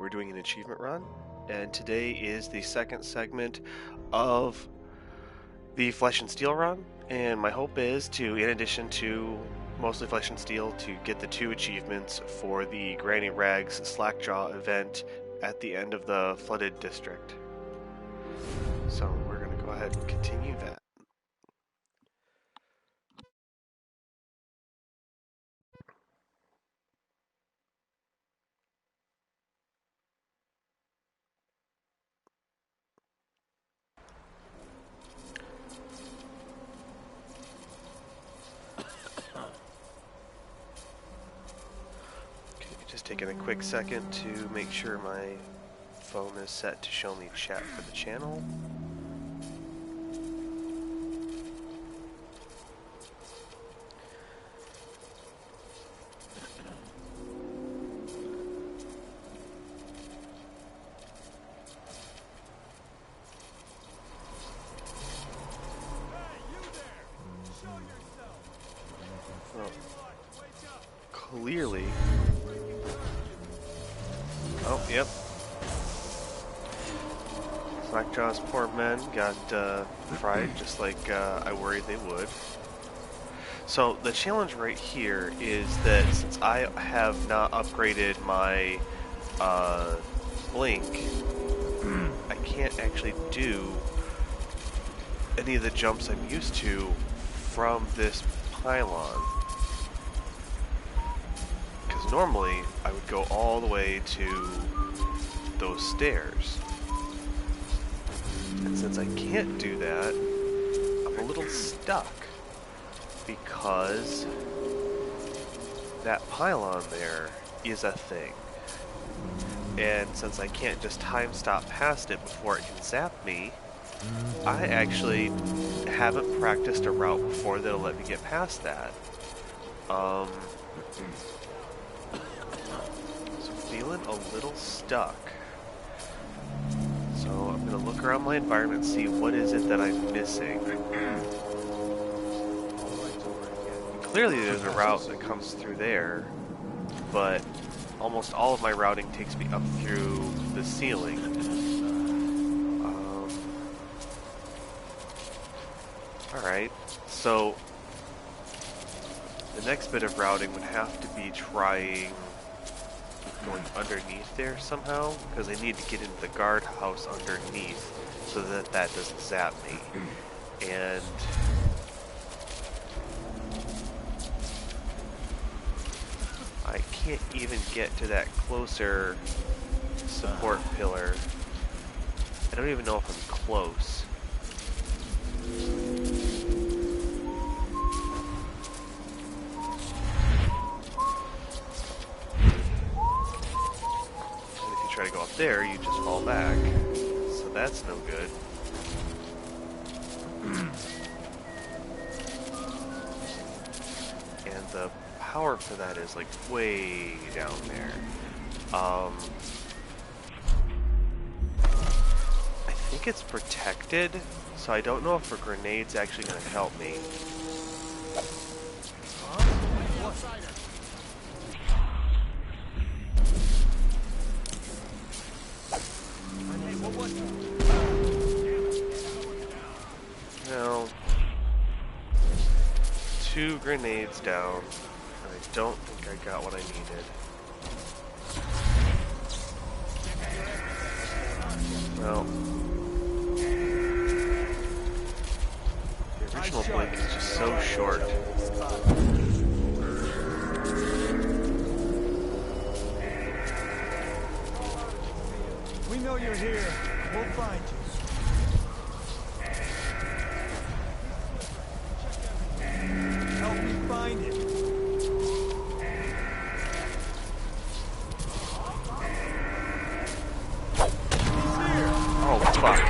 we're doing an achievement run, and today is the second segment of the Flesh and Steel run, and my hope is to, in addition to mostly Flesh and Steel, to get the 2 achievements for the Granny Rags Slackjaw event at the end of the Flooded District. So we're going to go ahead and continue that. Just taking a quick second to make sure my phone is set to show me chat for the channel. Well, clearly. Oh, yep. Slackjaw's poor men got fried just like I worried they would. So the challenge right here is that since I have not upgraded my blink, I can't actually do any of the jumps I'm used to from this pylon. Because normally I would go all the way to those stairs. And since I can't do that, I'm a little stuck. Because that pylon there is a thing. And since I can't just time stop past it before it can zap me, I actually haven't practiced a route before that'll let me get past that. So feeling a little stuck. So I'm gonna look around my environment and see what is it that I'm missing. Clearly there's a route that comes through there, but almost all of my routing takes me up through the ceiling. Alright, so the next bit of routing would have to be trying going underneath there somehow, because I need to get into the guardhouse underneath so that that doesn't zap me. And I can't even get to that closer support pillar. I don't even know if I'm close. Try to go up there, you just fall back. So that's no good. And the power for that is like way down there. I think it's protected, so I don't know if a grenade's actually going to help me. No. 2 grenades down, and I don't think I got what I needed. Well, the original blink is just so short. We know you're here. We'll find you. Help me find it. He's here. Oh, fuck.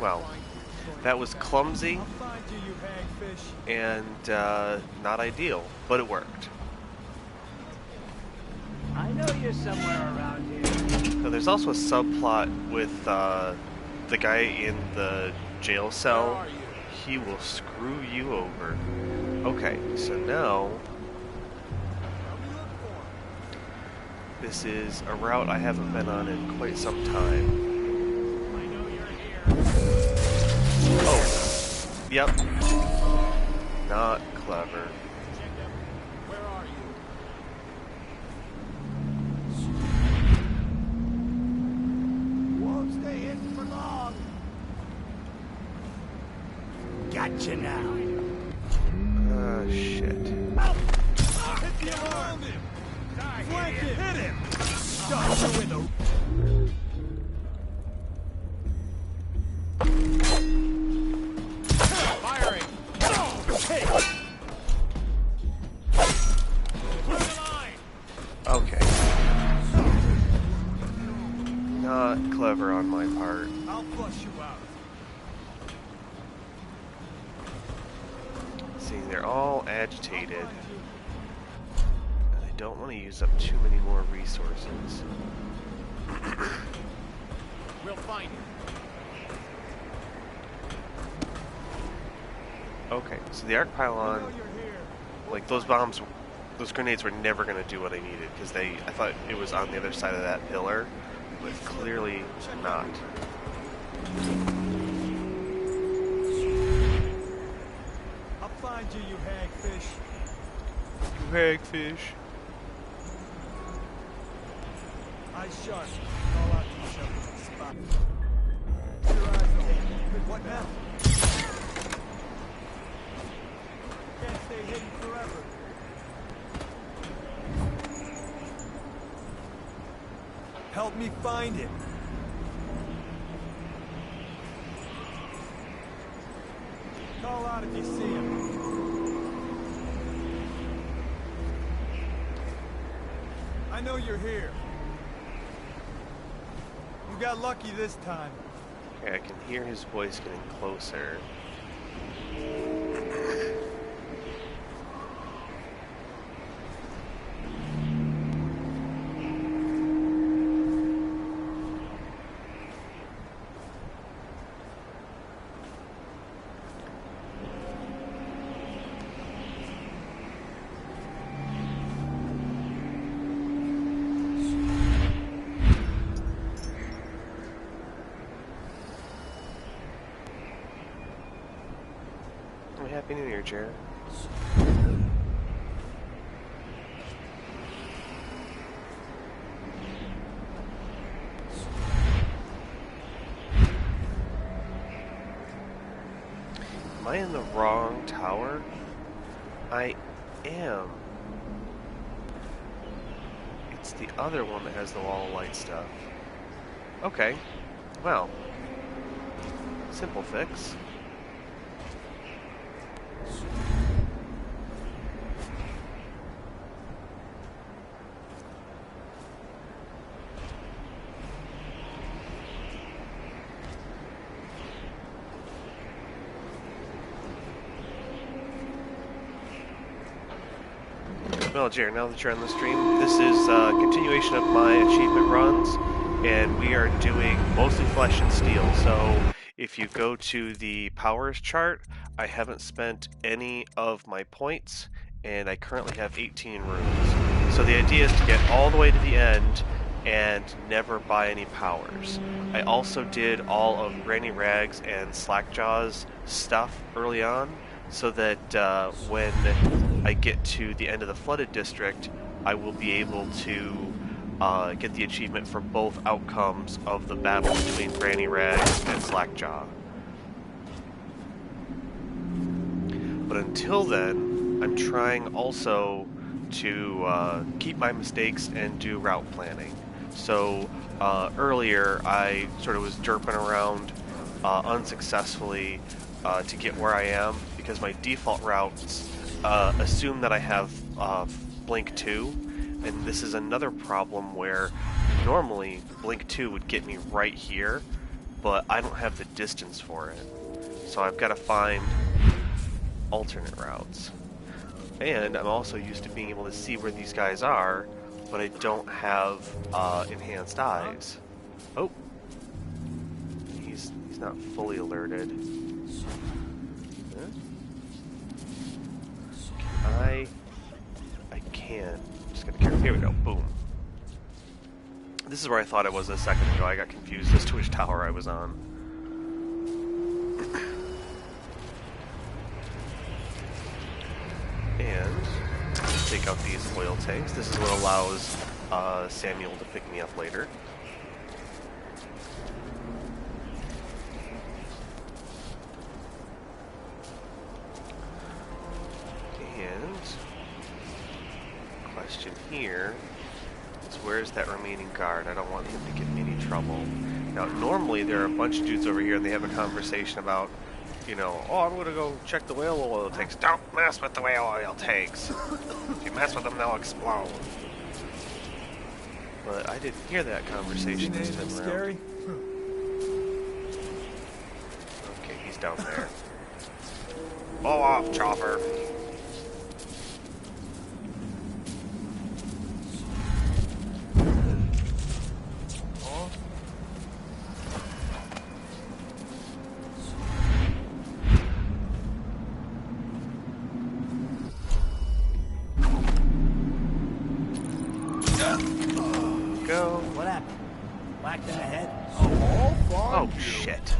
Well, that was clumsy and not ideal, but it worked. I know you're somewhere around here. So there's also a subplot with the guy in the jail cell. he will screw you over. Okay, so now this is a route I haven't been on in quite some time. Oh, yep. Not clever. Where are you? Won't stay hidden for long. Gotcha now. Ah, shit. Hit the alarm! Flank him! Hit him! Stop you in the... Firing! Hey! Okay. Not clever on my part. I'll flush you out. See, they're all agitated. And I don't want to use up too many more resources. We'll find you. Okay, so the arc pylon, like those bombs, those grenades were never going to do what I needed because I thought it was on the other side of that pillar, but clearly not. I'll find you, you hagfish. You hagfish. Eyes sharp. Call out to each other. Spot. Your eyes open. What now? Can't stay hidden forever. Help me find him. Call out if you see him. I know you're here. You got lucky this time. Okay, I can hear his voice getting closer. Happy New Year, Jared. Am I in the wrong tower? I am. It's the other one that has the wall of light stuff. Okay. Well. Simple fix. Well, Jared, now that you're on the stream, this is a continuation of my achievement runs, and we are doing mostly flesh and steel. So if you go to the powers chart, I haven't spent any of my points, and I currently have 18 runes. So the idea is to get all the way to the end and never buy any powers. I also did all of Granny Rags and Slackjaw's stuff early on, so that when I get to the end of the flooded district, I will be able to get the achievement for both outcomes of the battle between Granny Rags and Slackjaw. But until then, I'm trying also to keep my mistakes and do route planning. So earlier I sort of was derping around unsuccessfully to get where I am, because my default routes assume that I have Blink 2, and this is another problem where normally Blink 2 would get me right here, but I don't have the distance for it. So I've got to find alternate routes. And I'm also used to being able to see where these guys are, but I don't have enhanced eyes. Oh, he's not fully alerted. Here we go. Boom. This is where I thought I was a second ago. I got confused as to which tower I was on. And take out these oil tanks. This is what allows Samuel to pick me up later. And question here is, where's that remaining guard? I don't want him to give me any trouble. Now, normally there are a bunch of dudes over here and they have a conversation about, you know, oh, I'm gonna go check the whale oil tanks. Don't mess with the whale oil tanks. If you mess with them, they'll explode. But I didn't hear that conversation this time around. Scary? Okay, he's down there. Blow off, chopper. Oh shit.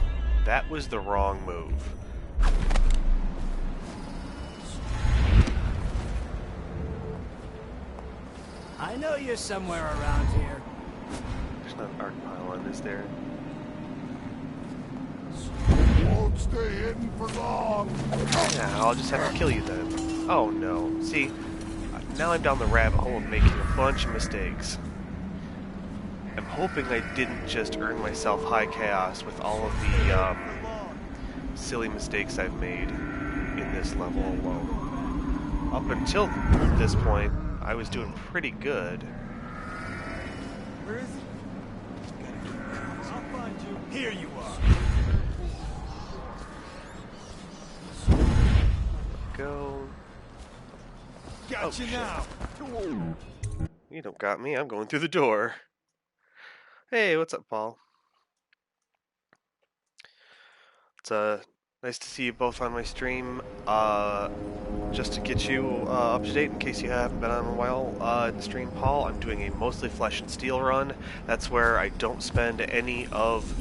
That was the wrong move. I know you're somewhere around here. There's not an arc pylon, is there? Won't stay hidden for long. Yeah, I'll just have to kill you then. Oh no. See, now I'm down the rabbit hole of making a bunch of mistakes. I'm hoping I didn't just earn myself high chaos with all of the silly mistakes I've made in this level alone. Up until this point, I was doing pretty good. Where is he? I'll find you. Here you are. Go. Got you now. You don't got me. I'm going through the door. Hey, what's up, Paul? It's nice to see you both on my stream. Just to get you up to date, in case you haven't been on in a while, in the stream, Paul, I'm doing a mostly flesh and steel run. That's where I don't spend any of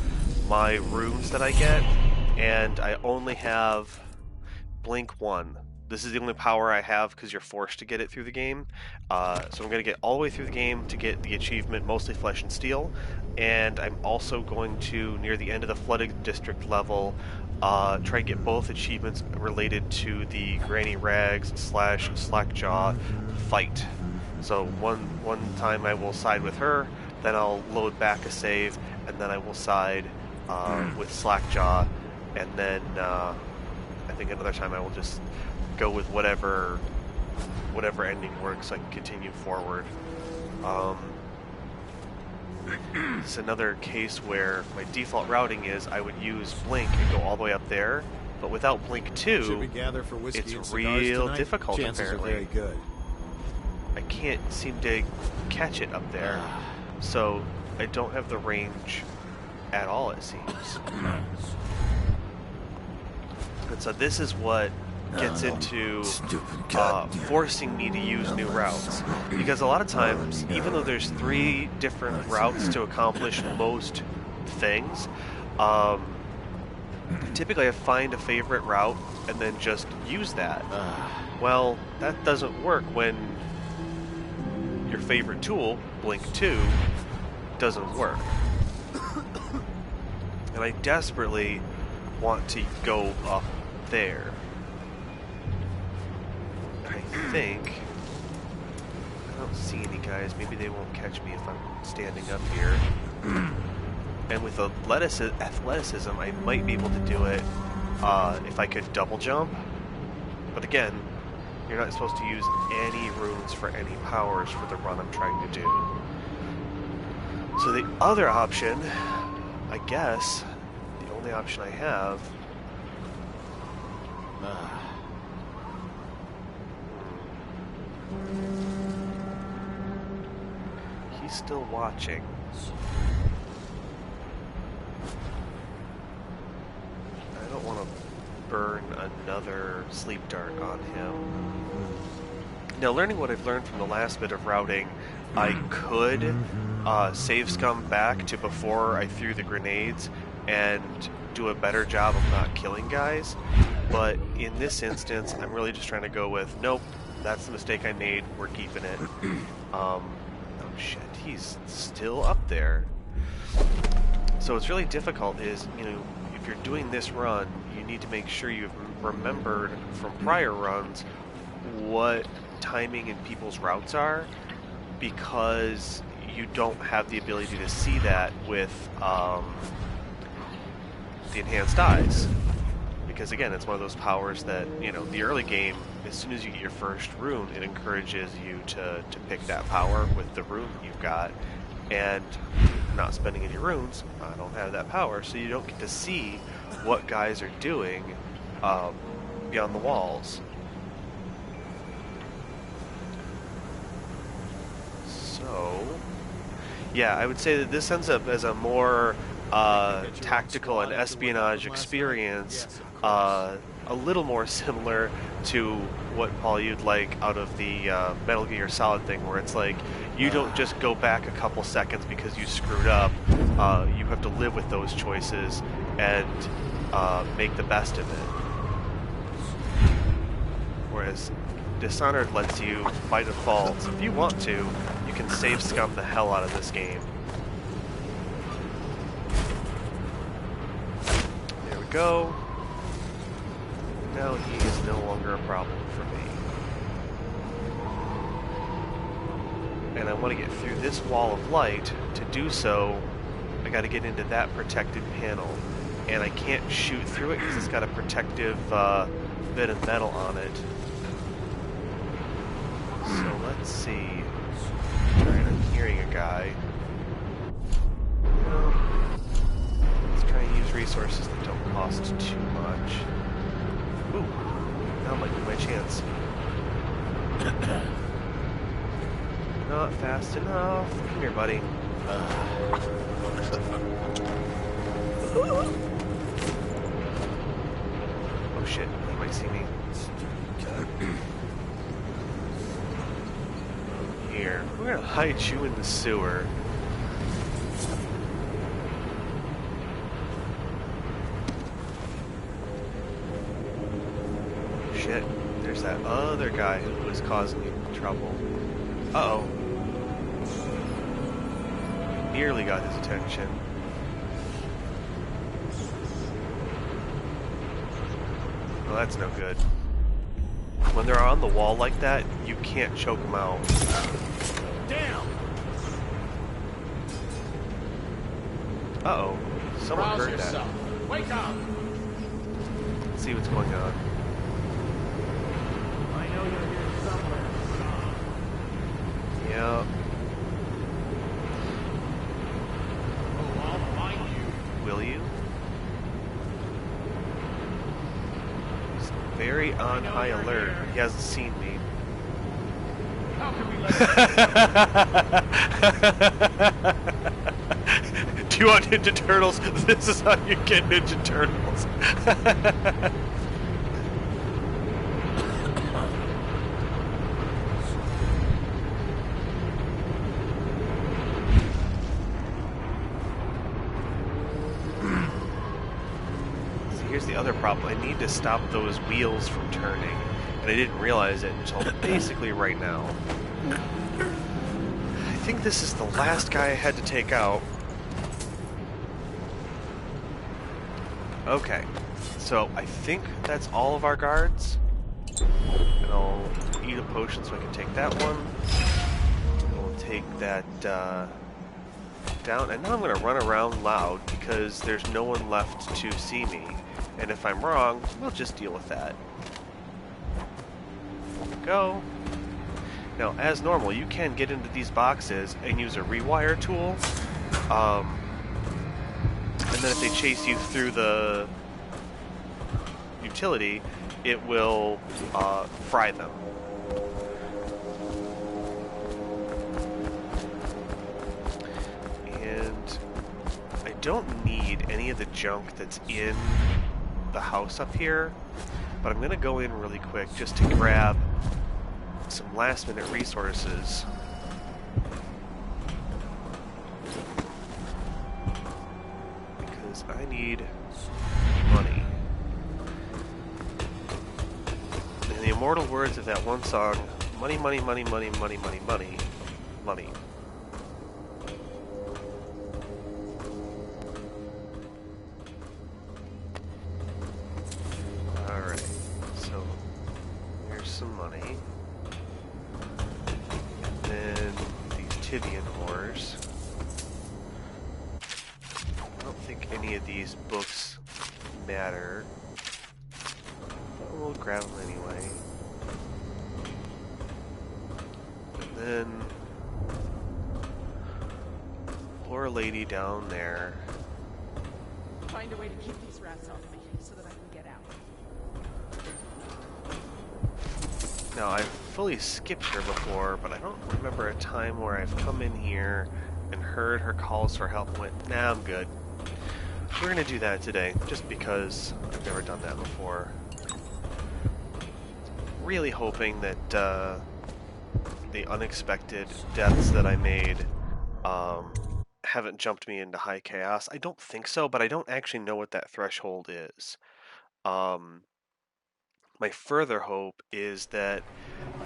my rooms that I get, and I only have Blink 1. This is the only power I have because you're forced to get it through the game. So I'm going to get all the way through the game to get the achievement Mostly Flesh and Steel. And I'm also going to, near the end of the Flooded District level, try and get both achievements related to the Granny Rags / Slackjaw fight. So one time I will side with her, then I'll load back a save, and then I will side with Slackjaw, and then I think another time I will just go with whatever ending works so I can continue forward. It's another case where my default routing is I would use Blink and go all the way up there, but without Blink 2, Should we gather for whiskey it's and cigars real tonight? difficult Chances apparently. are very good. I can't seem to catch it up there, so I don't have the range at all, it seems. And so this is what gets into forcing me to use new routes, because a lot of times, even though there's 3 different routes to accomplish most things, typically I find a favorite route and then just use that. Well, that doesn't work when your favorite tool, Blink 2, doesn't work. And I desperately want to go up there. I think I don't see any guys. Maybe they won't catch me if I'm standing up here. And with athleticism, I might be able to do it if I could double jump. But again, you're not supposed to use any runes for any powers for the run I'm trying to do. So the other option, I guess, the only option I have. He's still watching. I don't want to burn another sleep dart on him. Now, learning what I've learned from the last bit of routing, I could save scum back to before I threw the grenades and do a better job of not killing guys, but in this instance, I'm really just trying to go with, nope, that's the mistake I made, we're keeping it. Oh shit, he's still up there. So what's really difficult is, you know, if you're doing this run, you need to make sure you've remembered from prior runs what timing in people's routes are, because you don't have the ability to see that with the enhanced eyes. Because again, it's one of those powers that, you know, the early game, as soon as you get your first rune, it encourages you to pick that power with the rune you've got. And not spending any runes, I don't have that power, so you don't get to see what guys are doing beyond the walls. So, yeah, I would say that this ends up as a more tactical and espionage experience, a little more similar to what, Paul, you'd like out of the Metal Gear Solid thing, where it's like, you don't just go back a couple seconds because you screwed up. You have to live with those choices and make the best of it. Whereas Dishonored lets you, by default, if you want to, you can save scum the hell out of this game. There we go. Now he is no longer a problem for me. And I want to get through this wall of light. To do so, I got to get into that protected panel. And I can't shoot through it because it's got a protective bit of metal on it. So let's see. Alright, I'm hearing a guy. Well, let's try and use resources that don't cost too much. Ooh, that might be my chance. Not fast enough. Come here, buddy. Oh shit, he might see me. Here, we're gonna hide you in the sewer. Shit, there's that other guy who was causing me trouble. Uh-oh. Nearly got his attention. Well, that's no good. When they're on the wall like that, you can't choke them out. Damn! Uh-oh. Someone Rouse heard yourself. that. Wake up! Let's see what's going on. I know you're here somewhere. Yeah. Oh, I'll find you. Will you? He's very on high alert. He hasn't seen me. How can we let Do you want Ninja Turtles? This is how you get Ninja Turtles. See, here's the other problem. I need to stop those wheels from turning. And I didn't realize it until basically right now. I think this is the last guy I had to take out. Okay, so I think that's all of our guards. And I'll eat a potion so I can take that one. And we'll take that down. And now I'm going to run around loud because there's no one left to see me. And if I'm wrong, we'll just deal with that. There we go. Now, as normal, you can get into these boxes and use a rewire tool. And then if they chase you through the utility, it will fry them. And I don't need any of the junk that's in the house up here, but I'm going to go in really quick just to grab some last minute resources. Because I need money. In the immortal words of that one song, money, money, money, money, money, money, money, money. Alright, so here's some money. And then these Tibian ores. I don't think any of these books matter. But we'll grab them anyway. And then poor lady down there. Find a way to keep these rats off me so that I can get out. Now, I've fully skipped her before, but I don't remember a time where I've come in here and heard her calls for help and went, nah, I'm good. We're gonna do that today, just because I've never done that before. Really hoping that the unexpected deaths that I made haven't jumped me into high chaos. I don't think so, but I don't actually know what that threshold is. My further hope is that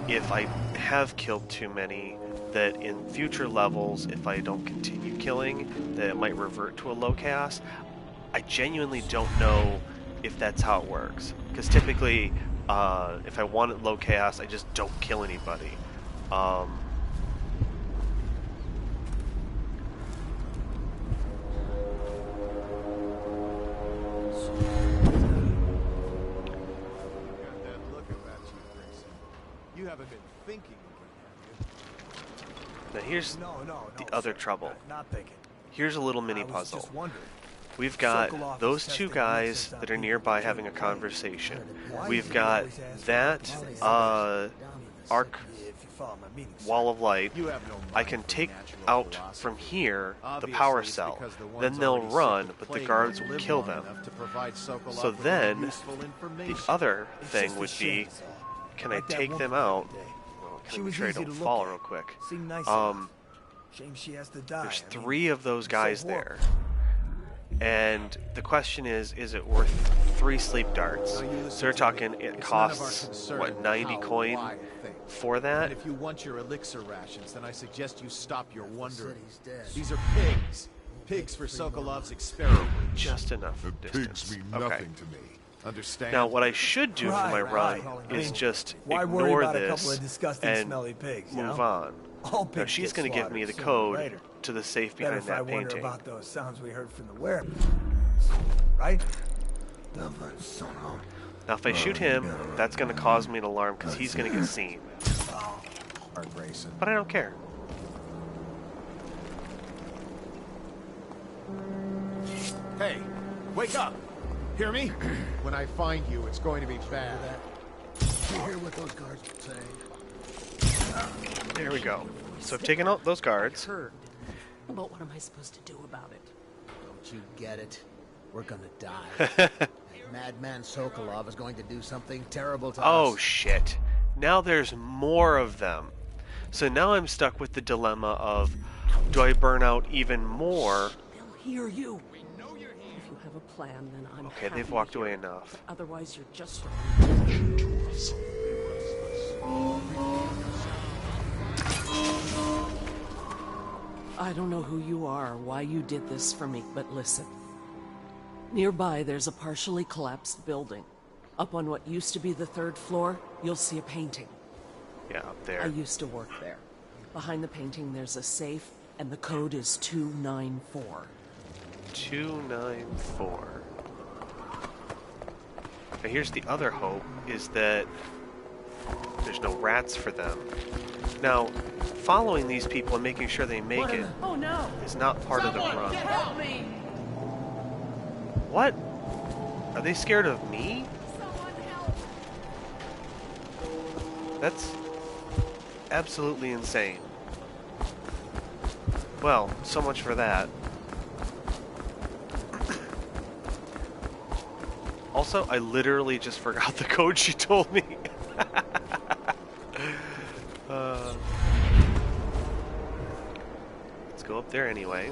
if I have killed too many, that in future levels, if I don't continue killing, that it might revert to a low chaos. I genuinely don't know if that's how it works. Because typically, if I want it low chaos, I just don't kill anybody. You haven't been thinking again, have you? Now here's the other sir. trouble. Not thinking. Here's a little I mini was puzzle. just wondering. We've got Sokolov those is two testing guys mixes that are on nearby people having a to conversation. Why We've is he got always asking that for arc If you follow my meaning, sir. wall of light. You have no mind I can for take natural out philosophy. from here the Obviously, power it's cell. because the ones Then they'll already run, sick of but the plague guards won't will live kill long them. enough to provide Sokolov So with then, useful the information. other It's thing just a would shame, be, is all. can Like I that take woman them the other out? day. Well, She can I make was sure I easy don't to look fall at. real quick? Seemed nice enough. Shame she has to die. There's I mean, 3 of those so guys horrible. there. And the question is it worth 3 sleep darts? Now you listen So they're to talking, me. it It's none of our costs, concern what, 90 how, coin why, think. for And that? if you want your elixir rations, then I suggest you stop your wondering. city's dead. These are pigs. Pigs for Sokolov's experiment. Just enough The distance. pigs mean Okay. nothing to me. Understand? Now, what I should do for my run I is mean, just why worry ignore about a this couple of disgusting, and smelly pigs, you move know? on. All Now, pigs she's get going to give me the slaughtered sooner or code later. to the safe Better behind if I that wonder painting. about those sounds we heard from the werewolf. Right? Now, if I shoot him, that's going to cause me an alarm because he's going to get seen. Heart racing. But I don't care. Hey, wake up! Hear me? When I find you, it's going to be bad. You hear what those guards say? There we go. So I've taken out those guards. Heard. But what am I supposed to do about it? Don't you get it? We're gonna die. That madman Sokolov is going to do something terrible to Oh us. shit. Now there's more of them. So now I'm stuck with the dilemma of, do I burn out even more? They'll hear you. If you have a plan, then I'm Okay, happy they've to walked hear away it. enough. Otherwise, you're just I don't know who you are or why you did this for me, but listen. Nearby, there's a partially collapsed building. Up on what used to be the 3rd floor, you'll see a painting. Yeah, up I there. used to work there. Behind the painting, there's a safe, and the code is 294. 294. Now here's the other hope, is that there's no rats for them. Now, following these people and making sure they make it Oh no! is not part of the run. Help me! What? Are they scared of me? Someone help! That's absolutely insane. Well, so much for that. Also, I literally just forgot the code she told me. let's go up there anyway.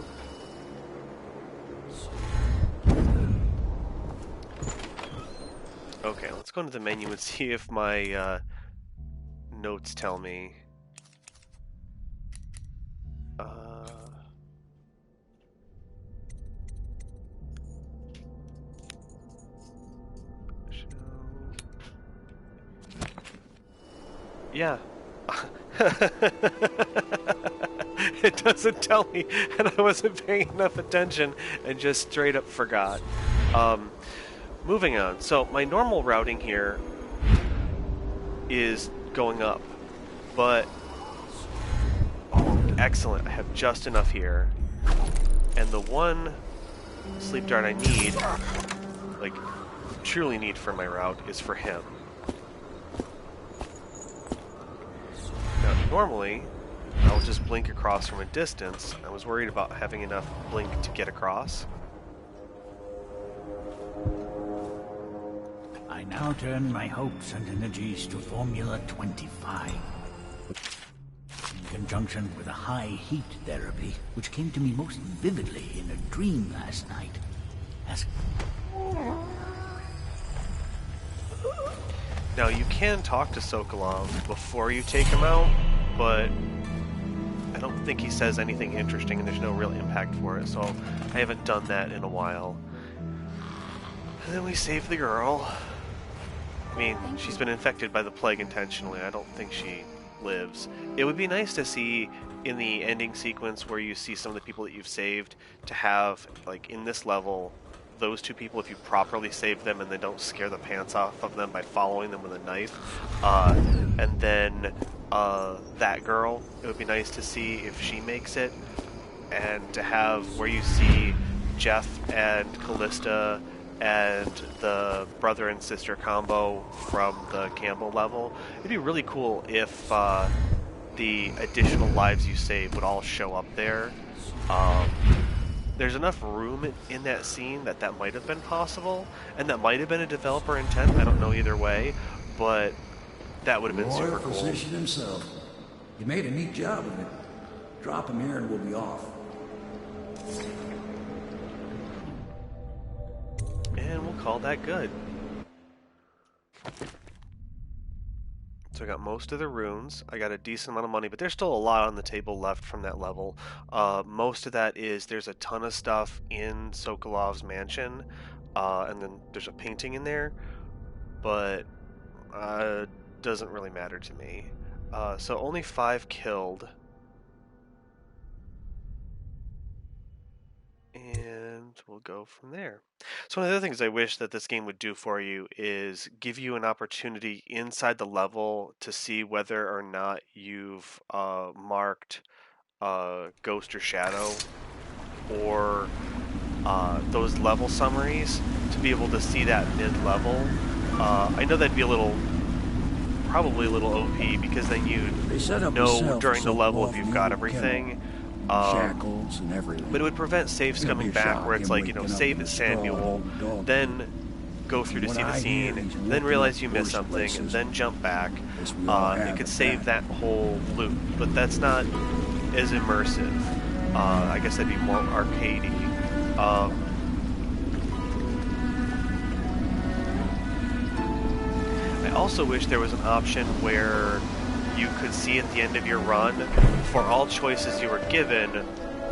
Okay, let's go into the menu and see if my notes tell me. Yeah. It doesn't tell me, and I wasn't paying enough attention and just straight up forgot. Moving on. So my normal routing here is going up, but oh, excellent. I have just enough here, and the one sleep dart I need, like truly need for my route, is for him. Now, normally, I'll just blink across from a distance. I was worried about having enough blink to get across. I now turn my hopes and energies to Formula 25. In conjunction with a high heat therapy, which came to me most vividly in a dream last night. Now, you can talk to Sokolov before you take him out, but I don't think he says anything interesting and there's no real impact for it, so I haven't done that in a while. And then we save the girl. I mean, she's been infected by the plague intentionally. I don't think she lives. It would be nice to see in the ending sequence where you see some of the people that you've saved to have, like in this level, those two people, if you properly save them and then don't scare the pants off of them by following them with a knife, and then that girl, it would be nice to see if she makes it, and to have where you see Jeff and Callista and the brother and sister combo from the Campbell level. It'd be really cool if the additional lives you save would all show up there. There's enough room in that scene that that might have been possible, and that might have been a developer intent. I don't know either way, but that would have been super cool. Physician himself. You made a neat job of it. Drop him here and we'll be off. And we'll call that good. So I got most of the runes. I got a decent amount of money, but there's still a lot on the table left from that level. Most of that is there's a ton of stuff in Sokolov's mansion, and then there's a painting in there, but doesn't really matter to me. So only 5 killed. And we'll go from there. So one of the other things I wish that this game would do for you is give you an opportunity inside the level to see whether or not you've marked Ghost or Shadow, or those level summaries, to be able to see that mid-level. I know that'd be probably a little OP, because then you'd know during the level if you've got everything. Shackles and everything. But it would prevent saves coming back where it's like, you know, save at Samuel, then go through to see the scene, then realize you missed something, and then jump back. It could save that whole loop, but that's not as immersive. I guess that'd be more arcadey. I also wish there was an option where you could see at the end of your run, for all choices you were given,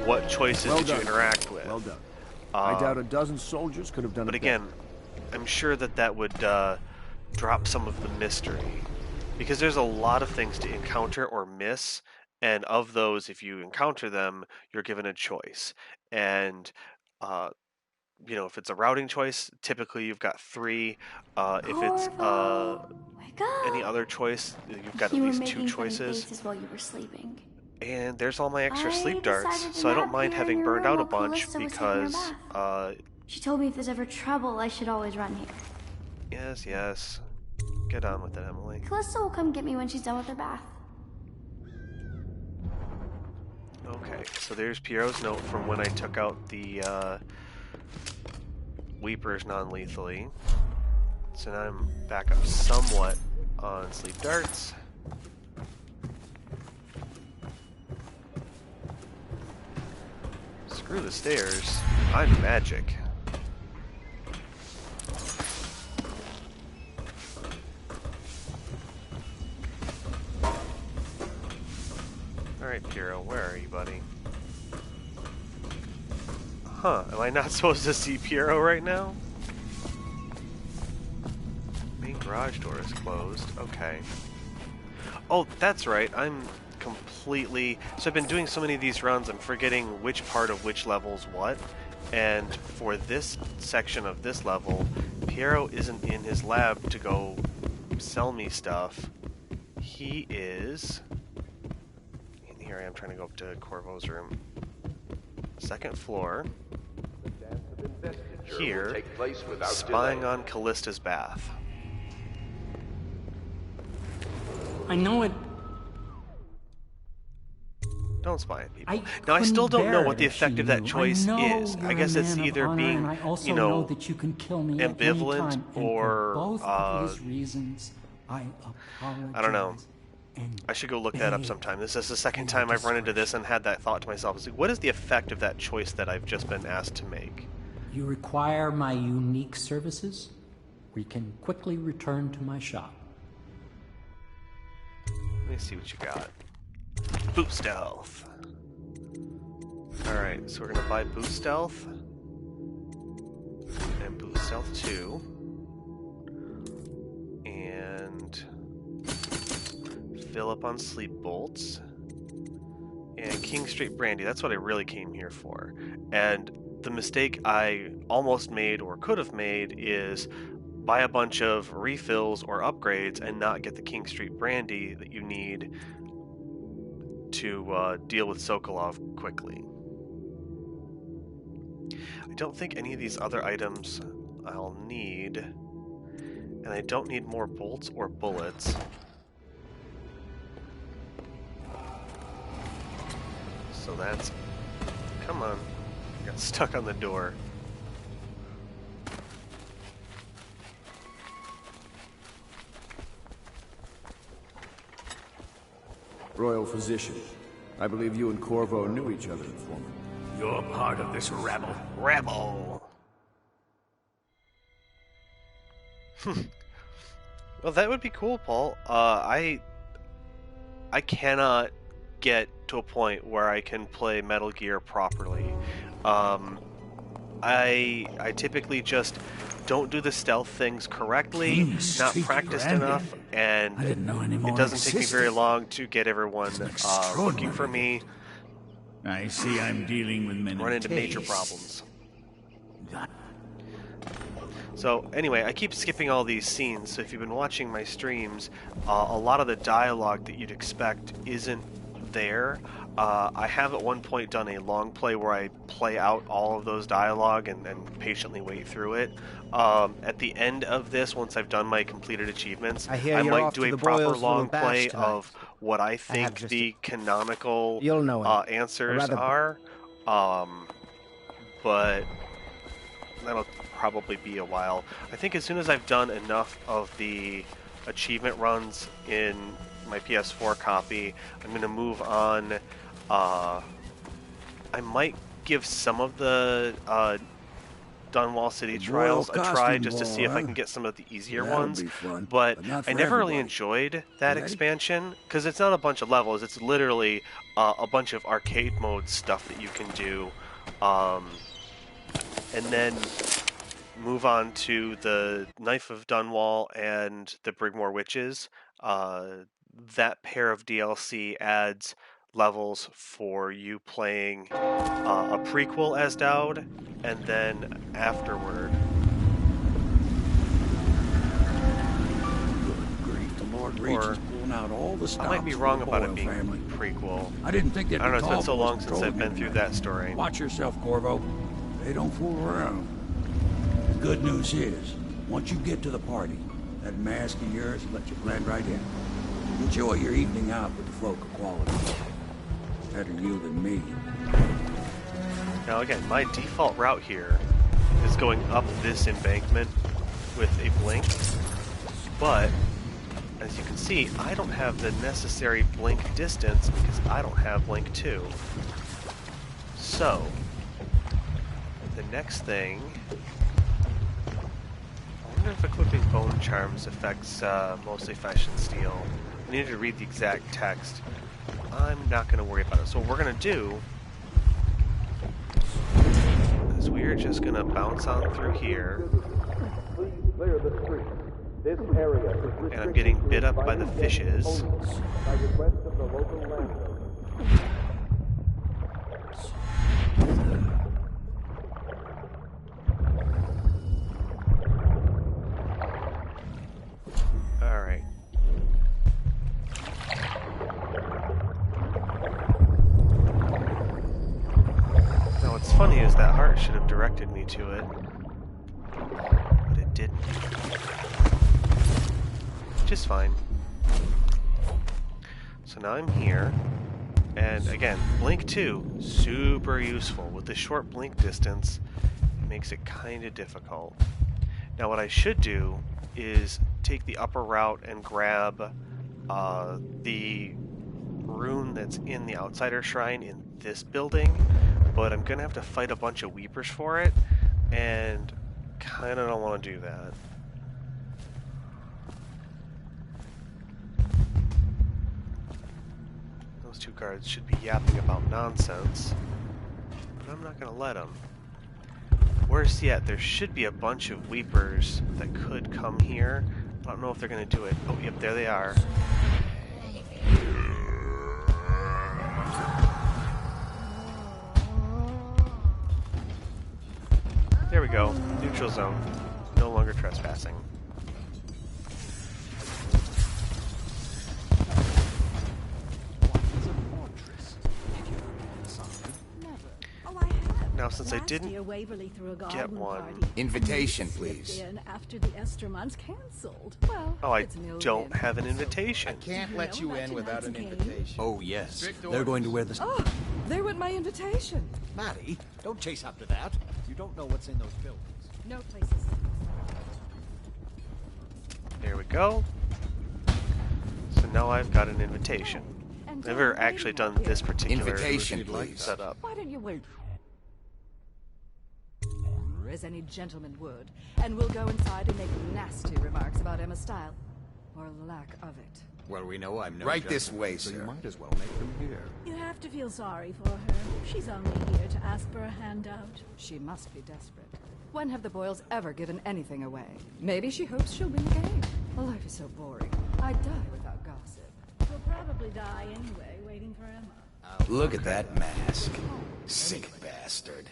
what choices did you interact with. Well done. I doubt a dozen soldiers could have done it. But again, I'm sure that would drop some of the mystery, because there's a lot of things to encounter or miss, and of those, if you encounter them, you're given a choice. And you know, if it's a routing choice, typically you've got 3. If it's any other choice, you've got at least 2 choices. While you were sleeping. And there's all my extra sleep darts, so I don't mind having burned out a bunch, because she told me if there's ever trouble, I should always run here. Yes. Get on with it, Emily. Callista will come get me when she's done with her bath. Okay, so there's Piero's note from when I took out the Weepers non-lethally. So now I'm back up somewhat on sleep darts. Screw the stairs. I'm magic. Alright, Piero, where are you, buddy? Huh, am I not supposed to see Piero right now? Main garage door is closed. Okay. Oh, that's right. I'm completely... So I've been doing so many of these runs, I'm forgetting which part of which level's what. And for this section of this level, Piero isn't in his lab to go sell me stuff. He is... And here I am trying to go up to Corvo's room. Second floor. Here, spying on Callista's bath. I know it. Don't spy on people. Now, I still don't know what the effect of that choice is. I guess it's either being, you know, ambivalent or, I don't know. I should go look that up sometime. This is the second time I've run into this and had that thought to myself. It's like, what is the effect of that choice that I've just been asked to make? You require my unique services? We can quickly return to my shop. Let me see what you got. Boot Stealth. Alright, so we're going to buy Boot Stealth. And Boot Stealth 2. And... fill up on Sleep Bolts. And King Street Brandy. That's what I really came here for. And the mistake I almost made or could have made is buy a bunch of refills or upgrades and not get the King Street Brandy that you need to deal with Sokolov quickly. I don't think any of these other items I'll need, and I don't need more bolts or bullets. So that's... come on. Got stuck on the door. Royal Physician. I believe you and Corvo knew each other, informant. You're part of this rabble. Rabble! Well, that would be cool, Paul. I cannot get to a point where I can play Metal Gear properly. I typically just don't do the stealth things correctly, not practiced enough, and it doesn't take me very long to get everyone looking for me. I see I'm dealing with men. Run into major problems. So anyway, I keep skipping all these scenes, so if you've been watching my streams, a lot of the dialogue that you'd expect isn't there. I have at one point done a long play where I play out all of those dialogue and patiently wait through it. At the end of this, once I've done my completed achievements, I might do a proper long play of what I think the canonical answers are. But that'll probably be a while. I think as soon as I've done enough of the achievement runs in my PS4 copy, I'm going to move on. I might give some of the Dunwall City Trials a try just to see if I can get some of the easier ones, but I never really enjoyed that expansion because it's not a bunch of levels, it's literally a bunch of arcade mode stuff that you can do, and then move on to the Knife of Dunwall and the Brigmore Witches. That pair of DLC adds levels for you playing a prequel as Dowd, and then afterward. Good grief, the Lord Regent's pulling out all the stops. I might be wrong about it being family. a prequel. I didn't think that. I don't know, it's been so long since I've been through that story. Watch yourself, Corvo. They don't fool around. The good news is, once you get to the party, that mask of yours will let you blend right in. Enjoy your evening out with the folk of quality. Better you than me. Now again, my default route here is going up this embankment with a blink, but as you can see, I don't have the necessary blink distance because I don't have blink 2. So, the next thing... I wonder if equipping bone charms affects mostly flesh and steel. I need to read the exact text. I'm not going to worry about it. So what we're going to do is we are just going to bounce on through here. Please clear the street. This area is And I'm getting bit up by the fishes. by request of the local landlord. Alright. Now what's funny is that heart should have directed me to it. But it didn't. Which is fine. So now I'm here. And again, blink 2, super useful. With the short blink distance, it makes it kind of difficult. Now what I should do is take the upper route and grab the rune that's in the Outsider Shrine in this building, but I'm gonna have to fight a bunch of Weepers for it, and kinda don't want to do that. Those two guards should be yapping about nonsense, but I'm not gonna let them. Worse yet, there should be a bunch of Weepers that could come here. I don't know if they're going to do it. Oh, yep, there they are. There we go. Neutral zone. No longer trespassing. Now, since I didn't get one... Invitation, please. After the Estermon's cancelled. Well, oh, I don't have an invitation. I can't let you in without an invitation. Oh, yes. They're going to wear the... Oh, there went my invitation. Maddie, don't chase after that. You don't know what's in those buildings. No places. There we go. So now I've got an invitation. I've never actually done this particular invitation, please. Setup. Why don't you wait? As any gentleman would, and we'll go inside and make nasty remarks about Emma's style, or lack of it. Well, we know I'm no Right gentleman, this way, So sir. you might as well make them here. You have to feel sorry for her. She's only here to ask for a handout. She must be desperate. When have the Boyles ever given anything away? Maybe she hopes she'll win the game. Life is so boring. I'd die without gossip. We'll probably die anyway, waiting for Emma. Look at that mask. Sick bastard.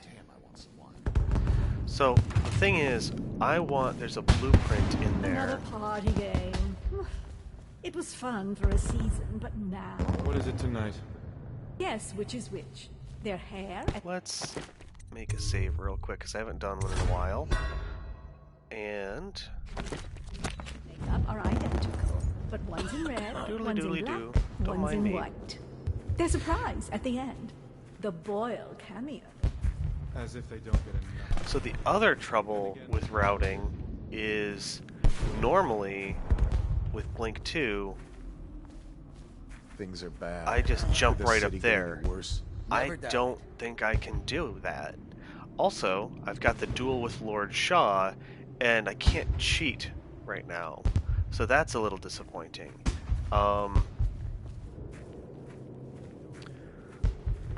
So, the thing is, there's a blueprint in there. Another party game. It was fun for a season, but now... What is it tonight? Guess which is which. Their hair... Let's make a save real quick, because I haven't done one in a while. And... makeup are identical, but one's in red, one's in black, Don't one's mind in me. white. There's a surprise at the end. The Boyle cameo. As if they don't get enough. So the other trouble with routing is normally with Blink 2, Things are bad. I just jump The right up city there. getting worse. I don't think I can do that. Also, I've got the duel with Lord Shaw, and I can't cheat right now. So that's a little disappointing.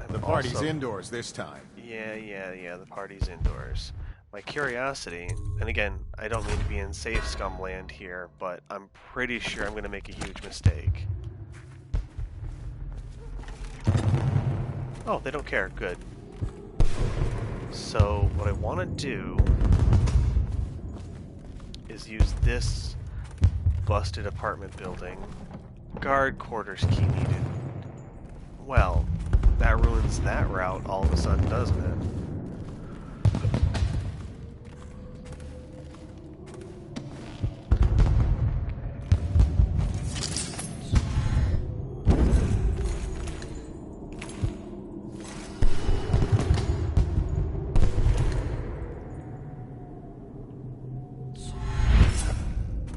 The party's indoors this time. Yeah, the party's indoors. My curiosity, and again, I don't mean to be in safe scum land here, but I'm pretty sure I'm going to make a huge mistake. Oh, they don't care. Good. So, what I want to do is use this busted apartment building. Guard quarters key needed. Well, that ruins that route all of a sudden, doesn't it?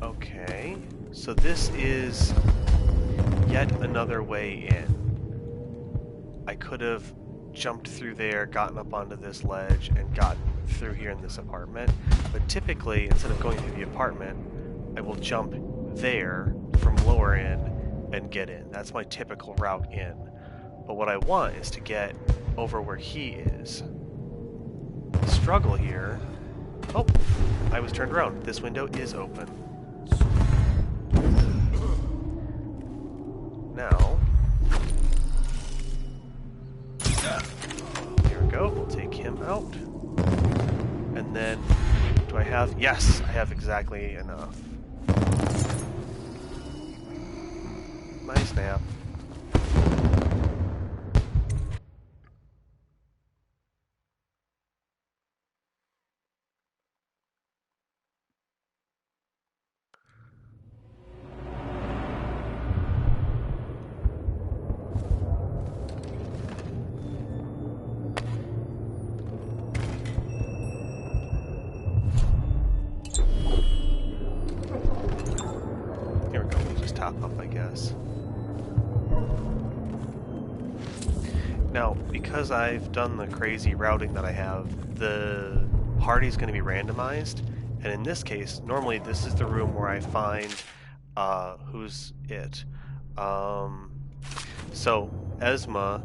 Okay, so this is yet another way in. I could have jumped through there, gotten up onto this ledge, and gotten through here in this apartment, but typically, instead of going through the apartment, I will jump there from lower in and get in. That's my typical route in. But what I want is to get over where he is. The struggle here... Oh, I was turned around. This window is open. Now... Here we go. We'll take him out. And then... Do I have... Yes, I have exactly enough. Nice nap. Here we go, we'll just top up, I guess. Now, because I've done the crazy routing that I have, the party's going to be randomized, and in this case, normally this is the room where I find who's it. So, Esma,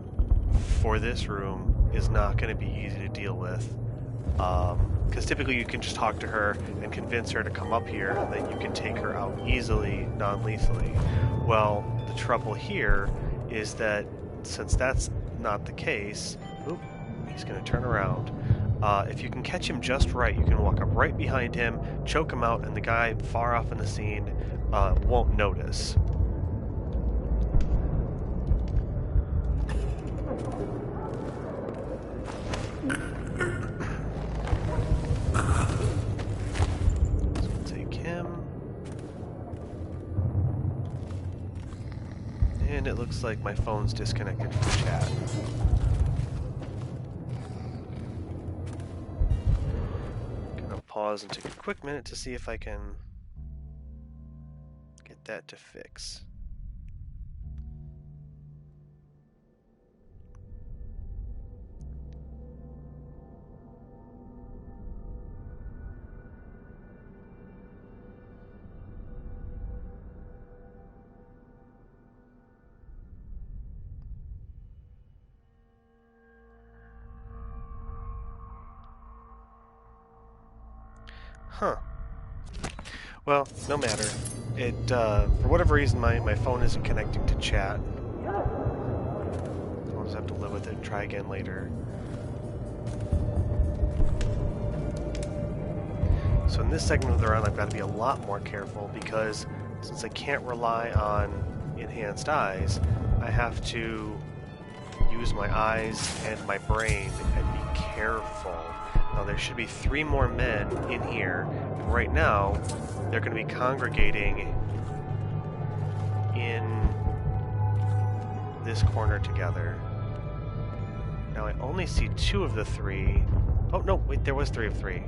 for this room, is not going to be easy to deal with, because typically you can just talk to her and convince her to come up here, and then you can take her out easily, non-lethally. Well, the trouble here is that since that's not the case, oop, he's going to turn around. If you can catch him just right, you can walk up right behind him, choke him out, and the guy far off in the scene won't notice. So we'll take him. And it looks like my phone's disconnected from chat. Gonna pause and take a quick minute to see if I can get that to fix. Huh. Well, no matter. It, for whatever reason, my phone isn't connecting to chat. I'll just have to live with it and try again later. So in this segment of the run, I've got to be a lot more careful because since I can't rely on enhanced eyes, I have to use my eyes and my brain and be careful. Now there should be 3 more men in here, and right now they're going to be congregating in this corner together. Now I only see 2 of the 3. Oh no, wait, there was 3 of 3.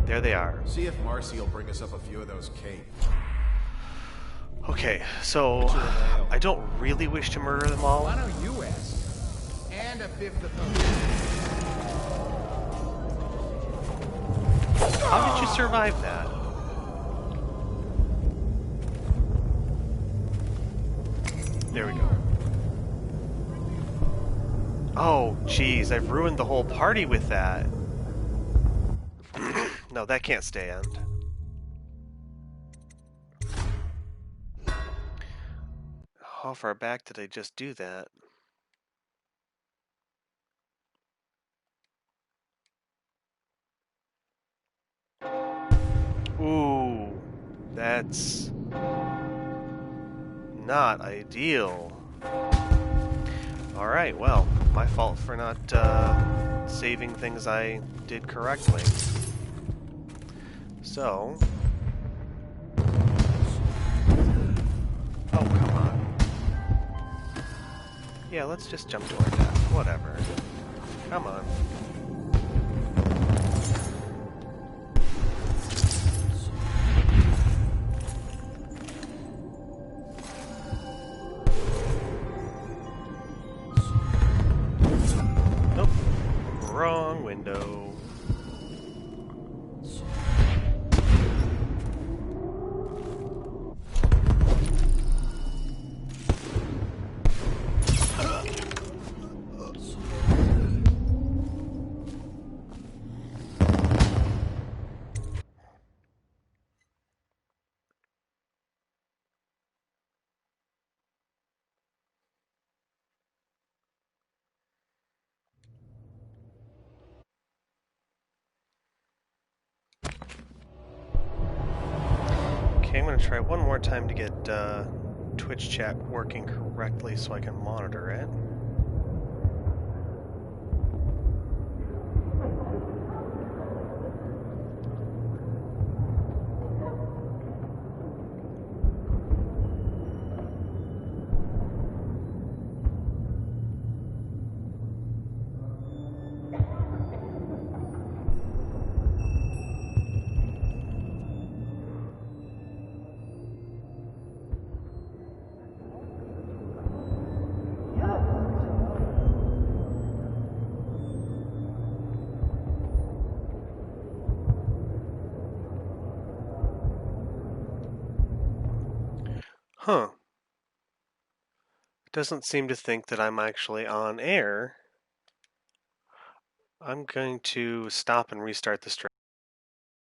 There they are. See if Marcy will bring us up a few of those capes. Okay, so I don't really wish to murder them all. Why don't you ask? And a fifth of them. How did you survive that? There we go. Oh, jeez, I've ruined the whole party with that. No, that can't stand. How far back did I just do that? Ooh, that's not ideal. Alright, well, my fault for not saving things I did correctly. So... Oh, come on. Yeah, let's just jump to our death. Whatever. Come on. Wrong window. going to try one more time to get Twitch chat working correctly so I can monitor it. Huh. It doesn't seem to think that I'm actually on air. I'm going to stop and restart the stream.